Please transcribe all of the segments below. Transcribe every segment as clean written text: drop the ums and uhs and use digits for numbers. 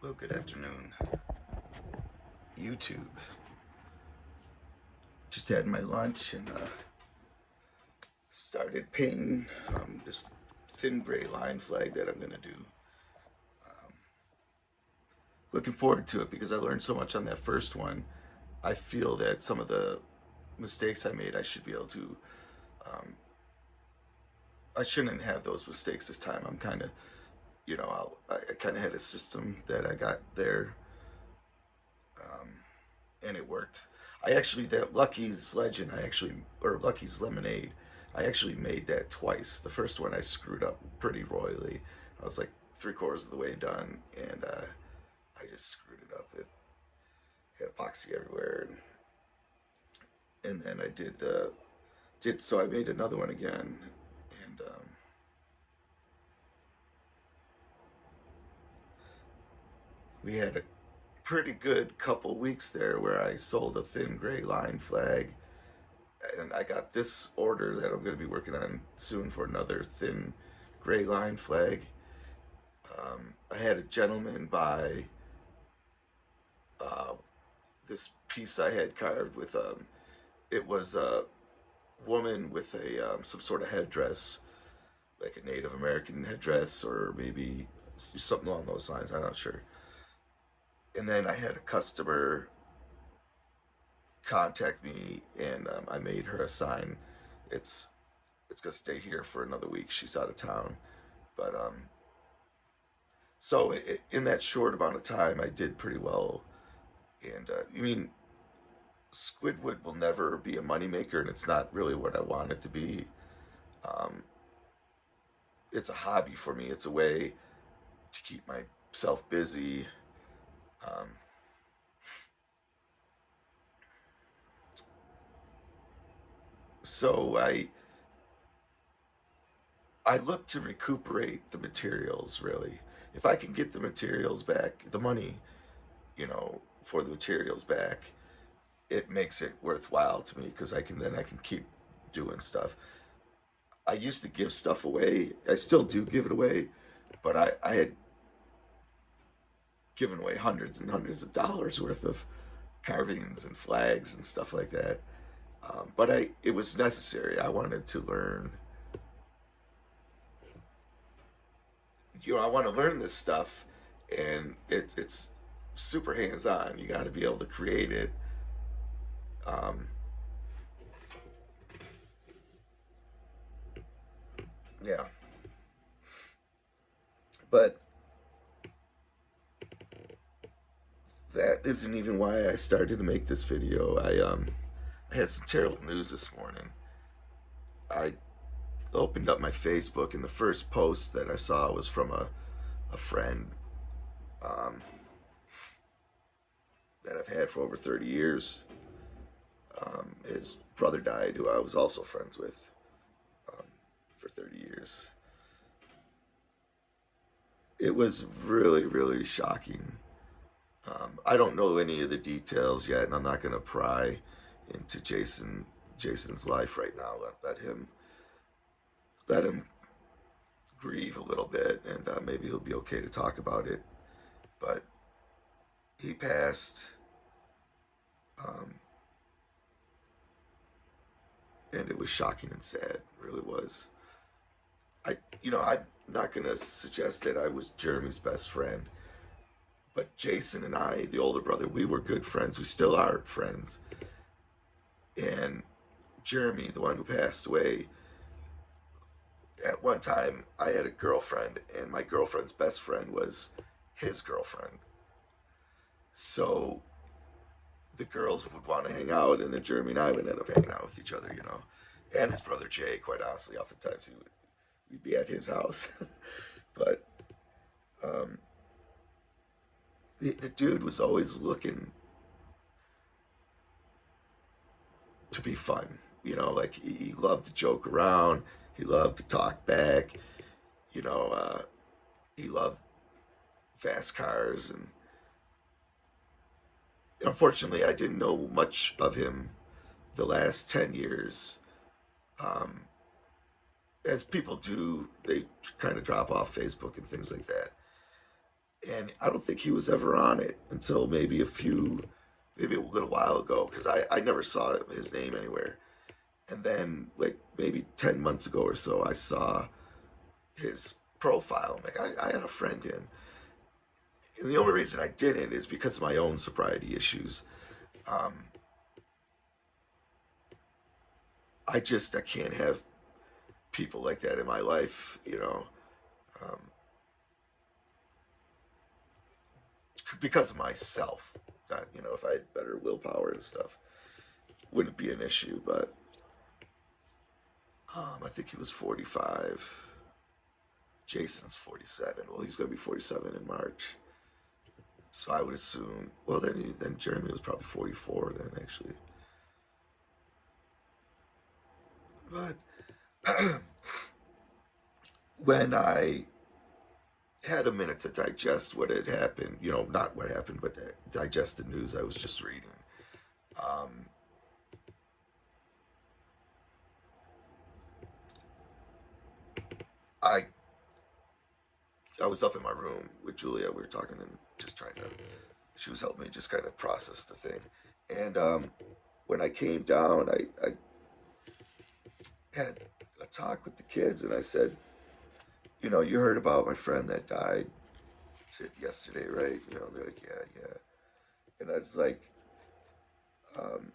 Well, good afternoon, YouTube. Just had my lunch and started painting this thin gray line flag that I'm going to do. Looking forward to it because I learned so much on that first one. I feel that some of the mistakes I made, I should be able to. Um, I shouldn't have those mistakes this time. I'm kind of, I kind of had a system that I got there, um, and it worked. I actually that Lucky's Legend, or Lucky's Lemonade, I actually made that twice. The first one I screwed up pretty royally. I was like 3/4 of the way done, and I just screwed it up. It had epoxy everywhere, and then I did so. I made another one again, and we had a pretty good couple weeks there where I sold a thin gray line flag, and I got this order that I'm going to be working on soon for another thin gray line flag. I had a gentleman buy uh, this piece I had carved with it was a woman with a some sort of headdress, like a Native American headdress, or maybe something along those lines. I'm not sure. And then I had a customer contact me, and I made her a sign. It's it's gonna stay here for another week. She's out of town, but so in that short amount of time, I did pretty well. And I mean, Squidward will never be a moneymaker, and it's not really what I want it to be. Um, it's a hobby for me. It's a way to keep myself busy. Um, so I look to recuperate the materials really. If I can get the materials back, the money, for the materials back, it makes it worthwhile to me because I can keep doing stuff. I used to give stuff away. I still do give it away, but I had given away hundreds and hundreds of dollars worth of carvings and flags and stuff like that. But it was necessary. I wanted to learn. I want to learn this stuff, and it's super hands on. You got to be able to create it. Um, yeah, but that isn't even why I started to make this video. I had some terrible news this morning. I opened up my Facebook, and the first post that I saw was from a friend um, that I've had for over 30 years. His brother died, who I was also friends with um, for 30 years. It was really, really shocking. I don't know any of the details yet, and I'm not going to pry into Jason's life right now. Let him grieve a little bit, and maybe he'll be okay to talk about it. But he passed, um, and it was shocking and sad. It really was. I'm not gonna suggest that I was Jeremy's best friend, but Jason and I, the older brother, we were good friends. We still are friends. And Jeremy, the one who passed away, at one time I had a girlfriend, and my girlfriend's best friend was his girlfriend. So the girls would want to hang out, and then Jeremy and I would end up hanging out with each other. And his brother Jay, quite honestly, oftentimes we'd be at his house. But um, the dude was always looking to be fun. Like he loved to joke around. He loved to talk back. You know, uh, he loved fast cars, and unfortunately, I didn't know much of him the last 10 years. Um, as people do, they kind of drop off Facebook and things like that. And I don't think he was ever on it until maybe a little while ago, because I never saw his name anywhere. And then, like, maybe 10 months ago or so, I saw his profile. I'm like, I had a friend in. And the only reason I didn't is because of my own sobriety issues. Um, I can't have people like that in my life, um, because of myself. If I had better willpower and stuff, wouldn't be an issue. But I think he was 45. Jason's 47. Well, he's going to be 47 in March. So I would assume. Well, then Jeremy was probably 44 then, actually. But when I had a minute to digest what had happened, not what happened, but digest the news I was just reading. Um, I I was up in my room with Julia. We were talking and just trying to. She was helping me just kind of process the thing. And when I came down, I had a talk with the kids, and I said, you heard about my friend that died yesterday, right? They're like, yeah, yeah. And I was like, um,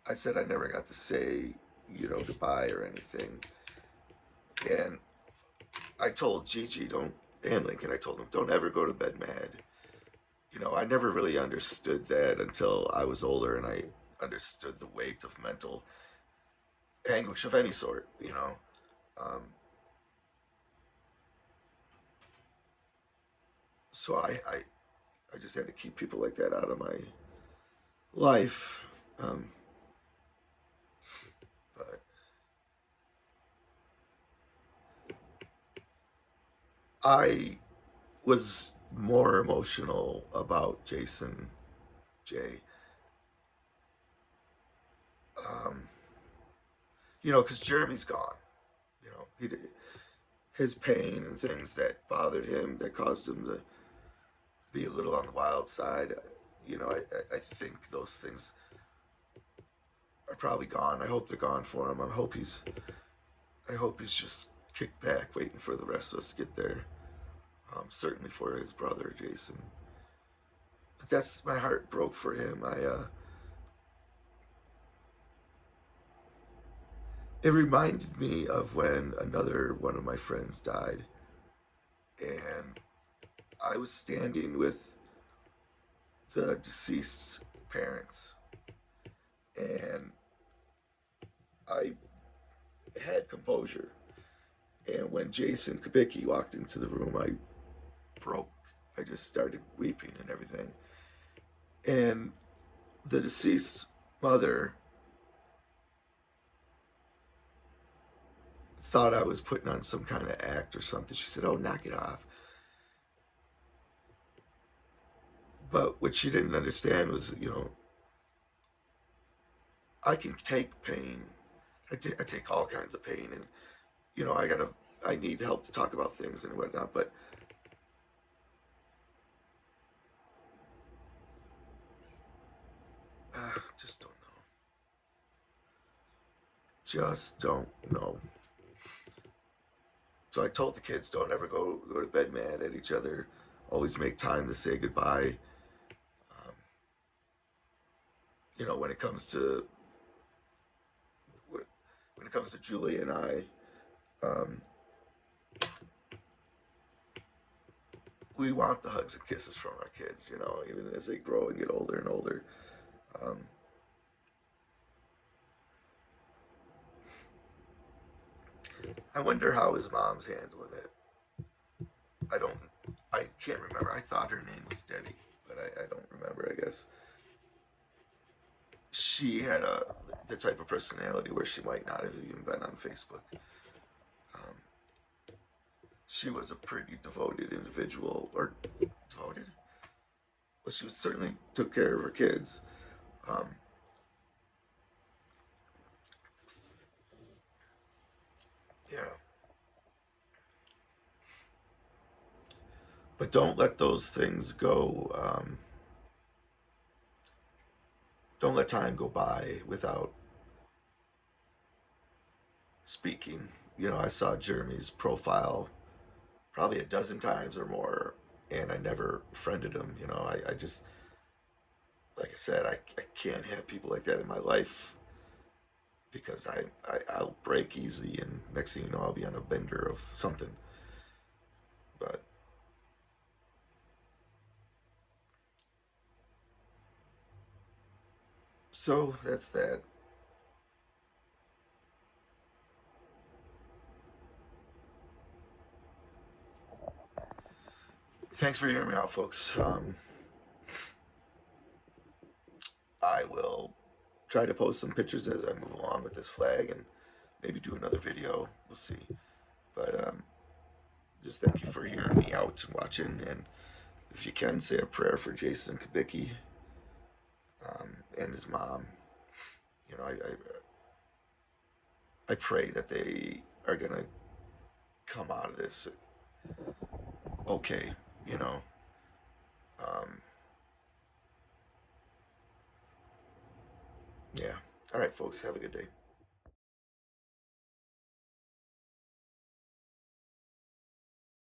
I said I never got to say, goodbye or anything. And I told Gigi, and Lincoln, I told them, don't ever go to bed mad. I never really understood that until I was older and I understood the weight of mental anguish of any sort. Um, so I just had to keep people like that out of my life. Um, but I was more emotional about Jason J. Um, because Jeremy's gone. He did, his pain and things that bothered him that caused him to be a little on the wild side. I think those things are probably gone. I hope they're gone for him. I hope he's just kicked back, waiting for the rest of us to get there. Certainly for his brother Jason. But that's my heart broke for him. It reminded me of when another one of my friends died, and I was standing with the deceased's parents, and I had composure. And when Jason Kubicki walked into the room, I broke. I just started weeping and everything. And the deceased's mother thought I was putting on some kind of act or something. She said, "Oh, knock it off." But what she didn't understand was, I can take pain. I take all kinds of pain, and I need help to talk about things and whatnot. But just don't know. Just don't know. So I told the kids, don't ever go to bed mad at each other. Always make time to say goodbye. Um, when it comes to when it comes to Julie and I, um, we want the hugs and kisses from our kids. Even as they grow and get older and older. Um, I wonder how his mom's handling it. I don't. I can't remember. I thought her name was Debbie, but I don't remember. I guess she had the type of personality where she might not have even been on Facebook. Um, she was a pretty devoted individual, or devoted. Well, she was certainly took care of her kids. Um, yeah, But don't let those things go. Don't let time go by without speaking. You know, I saw Jeremy's profile probably a dozen times or more, and I never friended him. You know, I just, like I said, I can't have people like that in my life because I'll break easy, and next thing you know, I'll be on a bender of something. But so that's that. Thanks for hearing me out, folks. I will try to post some pictures as I move along with this flag and maybe do another video. We'll see. But just thank you for hearing me out and watching. And if you can, say a prayer for Jason Kubicki and his mom. You know, I pray that they are going to come out of this okay, you know. Um, yeah. All right, folks, have a good day.